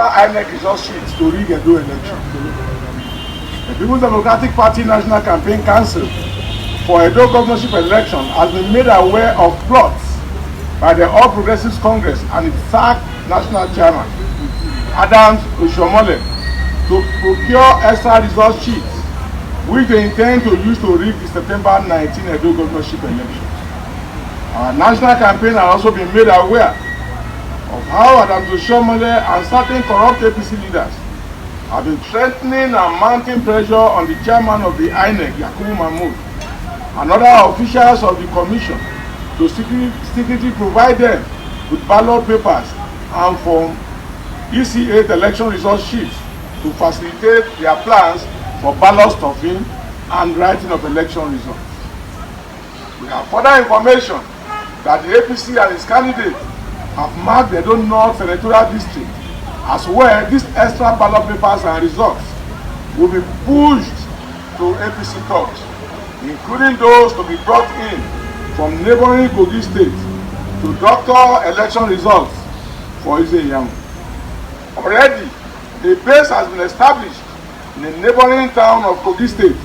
INEC result sheets to rig Edo election. The People's Democratic Party National Campaign Council for Edo governorship election has been made aware of plots by the All Progressives Congress and its sacked national chairman, Oshiomhole, to procure extra result sheets which they intend to use to rig the September 19 Edo governorship election. Our national campaign has also been made aware of how Oshiomhole and certain corrupt APC leaders have been threatening and mounting pressure on the chairman of the INEC, Yakubu Mahmood, and other officials of the commission to secretly provide them with ballot papers and from EC8 election result sheets to facilitate their plans for ballot stuffing and writing of election results. We have further information that the APC and its candidate have marked the Edo North Senatorial District as well. These extra ballot papers and results will be pushed to APC thugs, including those to be brought in from neighboring Kogi State to doctor election results for Ize-Iyamu. Already, a base has been established in the neighboring town of Kogi State,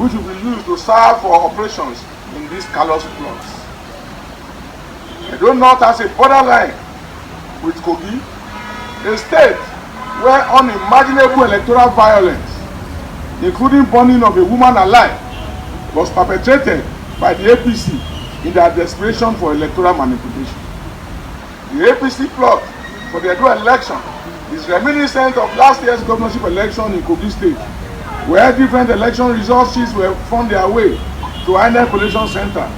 which will be used to serve for operations in these callous plots. Edo North has a borderline with Kogi, a state where unimaginable electoral violence, including burning of a woman alive, was perpetrated by the APC in their desperation for electoral manipulation. The APC plot for the Edo election is reminiscent of last year's governorship election in Kogi State, where different election result sheets were found their way to INEC Collation Center,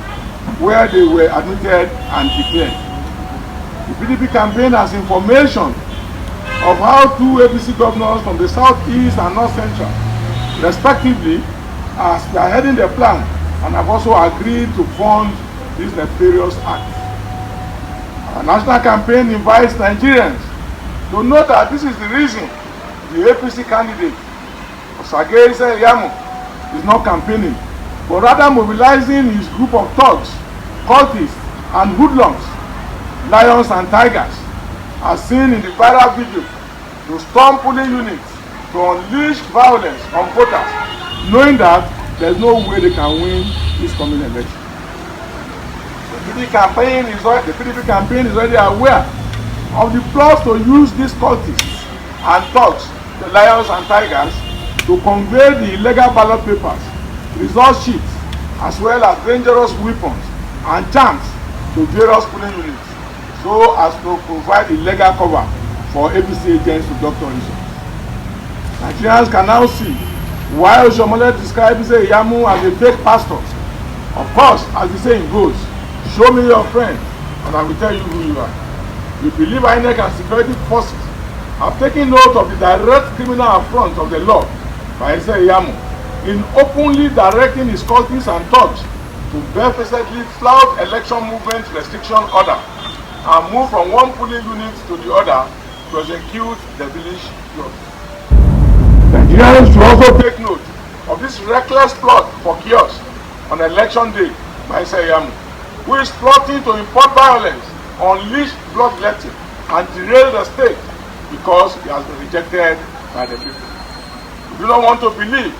where they were admitted and declared. The PDP campaign has information of how two APC governors from the southeast and north central, respectively, are spearheading the plan and have also agreed to fund this nefarious act. Our national campaign invites Nigerians to note that this is the reason the APC candidate, Ize-Iyamu, is not campaigning, but rather mobilizing his group of thugs, cultists, and hoodlums, lions and tigers, as seen in the viral video, to storm polling units to unleash violence on voters, knowing that there is no way they can win this coming election. The PDP campaign is already aware of the plots to use these cultists and thugs, the lions and tigers, to convey the illegal ballot papers, result sheets, as well as dangerous weapons and charms to various polling units, so as to provide illegal cover for APC agents to doctor results. Nigerians can now see why Oshiomhole describes Ize-Iyamu as a fake pastor. Of course, as the saying goes, show me your friend and I will tell you who you are. We believe INEC and security forces have taken note of the direct criminal affront of the law by Ize-Iyamu in openly directing his cultists and thugs to barefacedly flout election movement restriction order and move from one polling unit to the other to execute the village plot. Nigerians should also take note of this reckless plot for chaos on election day by Ize-Iyamu, who is plotting to import violence, unleash bloodletting, and derail the state because he has been rejected by the people. We do not want to believe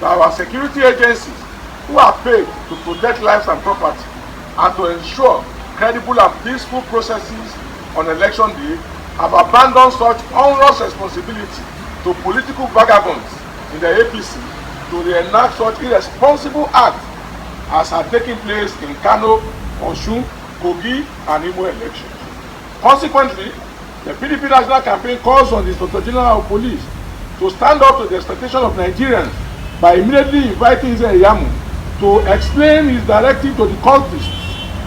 that our security agencies, who are paid to protect lives and property and to ensure credible and peaceful processes on election day, have abandoned such onerous responsibility to political vagabonds in the APC to reenact such irresponsible acts as are taking place in Kano, Osun, Kogi, and Imo elections. Consequently, the PDP National Campaign calls on the Inspector General of Police to stand up to the expectation of Nigerians by immediately inviting Ize-Iyamu to explain his directive to the cultists,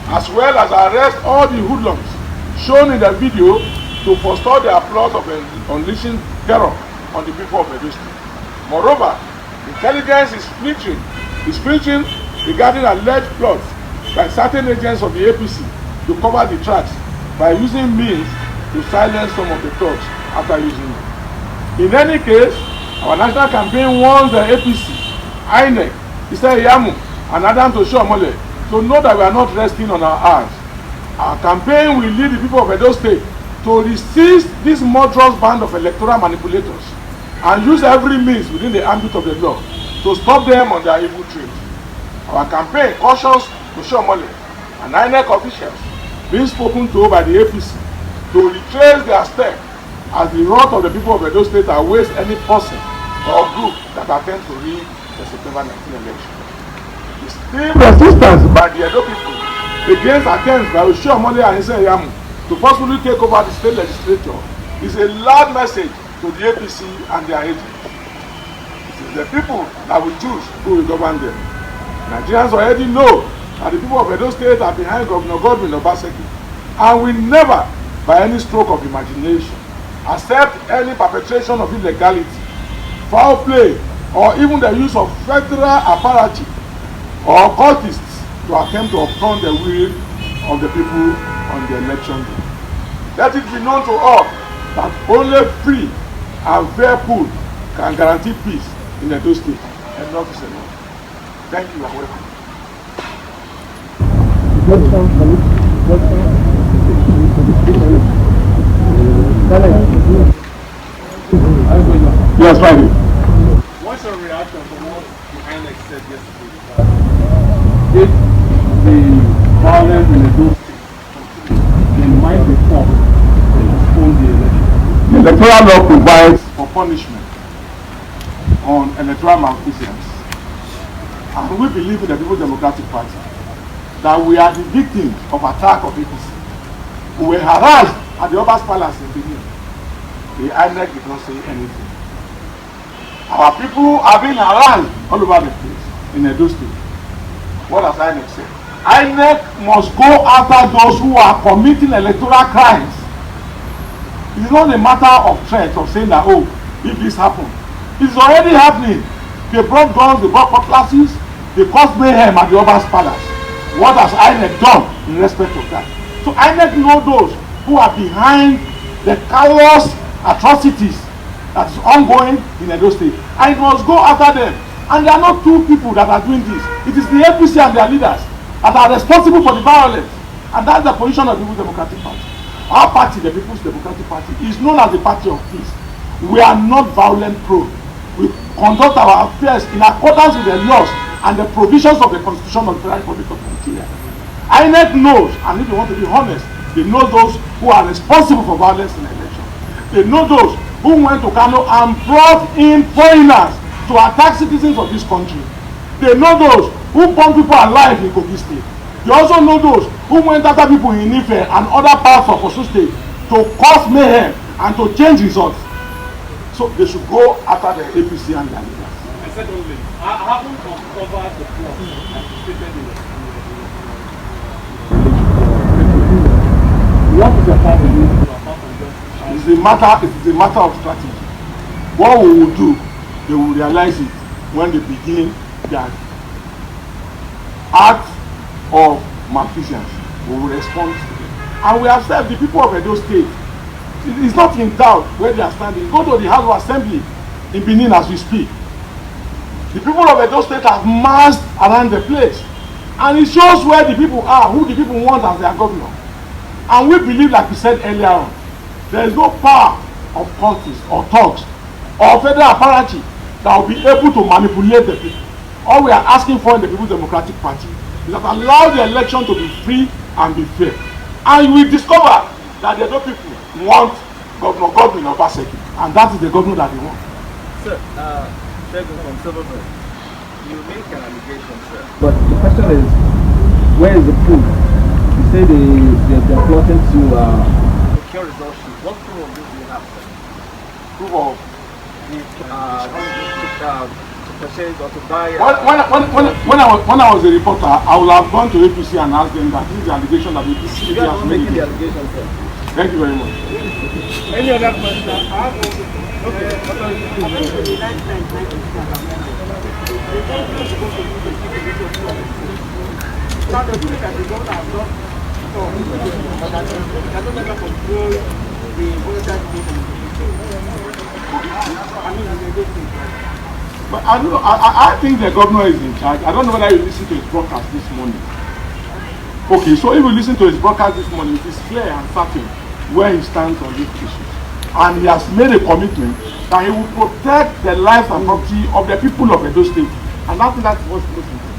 as well as arrest all the hoodlums shown in the video to forestall their plot of unleashing terror on the people of Edo State. Moreover, intelligence is filtering regarding alleged plots by certain agents of the APC to cover the tracks by using means to silence some of the thugs after using it. In any case, our national campaign warns the APC, INEC, Ize-Iyamu, and Oshiomhole to know that we are not resting on our hands. Our campaign will lead the people of Edo State to resist this murderous band of electoral manipulators and use every means within the ambit of the law to stop them on their evil trade. Our campaign cautions Oshiomhole and INEC officials being spoken to by the APC to retrace their steps as the wrath of the people of Edo State awaits any person or group that attempts to rig the September 19 election. The still resistance by the Edo people against attempts by Oshiomhole and Ize-Iyamu to forcefully take over the state legislature is a loud message to the APC and their agents. It is the people that will choose who will govern them. Nigerians already know that the people of Edo State are behind Governor Obaseki and will never, by any stroke of imagination, accept any perpetration of illegality, foul play, or even the use of federal apparatus or cultists to attempt to upturn the will of the people on the election day. Let it be known to all that only free and fair pool can guarantee peace in Edo State. Enough is enough. Thank you and welcome. Yes, Friday. What's your reaction to what the INEC said yesterday? If the violence in Edo State continues, they might be forced to postpone the election. The electoral law provides for punishment on electoral malfeasance. And we believe in the People's Democratic Party that we are the victims of attack of APC. We were harassed at the Oba's Palace in Benin. The INEC did not say anything. Our people are being harassed all over the place in Edo State. What has INEC said? INEC must go after those who are committing electoral crimes. It is not a matter of threat of saying that, oh, if this happens. It is already happening. They brought guns, they brought cutlasses, they caused mayhem at the Oba's Palace. What has INEC done in respect of that? So INEC know those who are behind the callous atrocities that is ongoing in Edo State. And it must go after them. And there are not two people that are doing this. It is the APC and their leaders that are responsible for the violence. And that's the position of the People's Democratic Party. Our party, the People's Democratic Party, is known as the party of peace. We are not violent prone. We conduct our affairs in accordance with the laws and the provisions of the Constitution of the Federal Republic of Nigeria. INEC knows, and if you want to be honest, they know those who are responsible for violence in the election. They know those who went to Kano and brought in foreigners to attack citizens of this country. They know those who burn people alive in Kogi State. They also know those who went after people in Ife and other parts of Osun State to cause mayhem and to change results. So they should go after the APC and their leaders. And secondly, I haven't uncovered the plot anticipated in the What is the part of this? It is a matter of strategy. What we will do, they will realize it when they begin their act of malfeasance. We will respond to them. And we have said the people of Edo State, it is not in doubt where they are standing. Go to the House of Assembly in Benin as we speak. The people of Edo State have massed around the place. And it shows where the people are, who the people want as their governor. And we believe, like we said earlier on, there is no power of cultists or thugs or federal apparatus that will be able to manipulate the people. All we are asking for in the People's Democratic Party is that allow the election to be free and be fair. And we discover that the Edo people want Governor Obaseki, and that is the governor that they want. Sir, from Silverberg, you make an allegation, sir. But the question is, where is the proof? You say they're plotting to Secure result sheet. What proof of this do you have, sir? Proof of To purchase or to buy. When I was a reporter, I would have gone to APC and asked them that this is the allegation that APC has made. The allegation, sir. Thank you very much. Any other question? But I don't know. I think the governor is in charge. I don't know whether you listened to his broadcast this morning. Okay, so if you listen to his broadcast this morning, it is clear and certain where he stands on these issues. And he has made a commitment that he will protect the lives and property of the people of Edo State. And that's what's most important.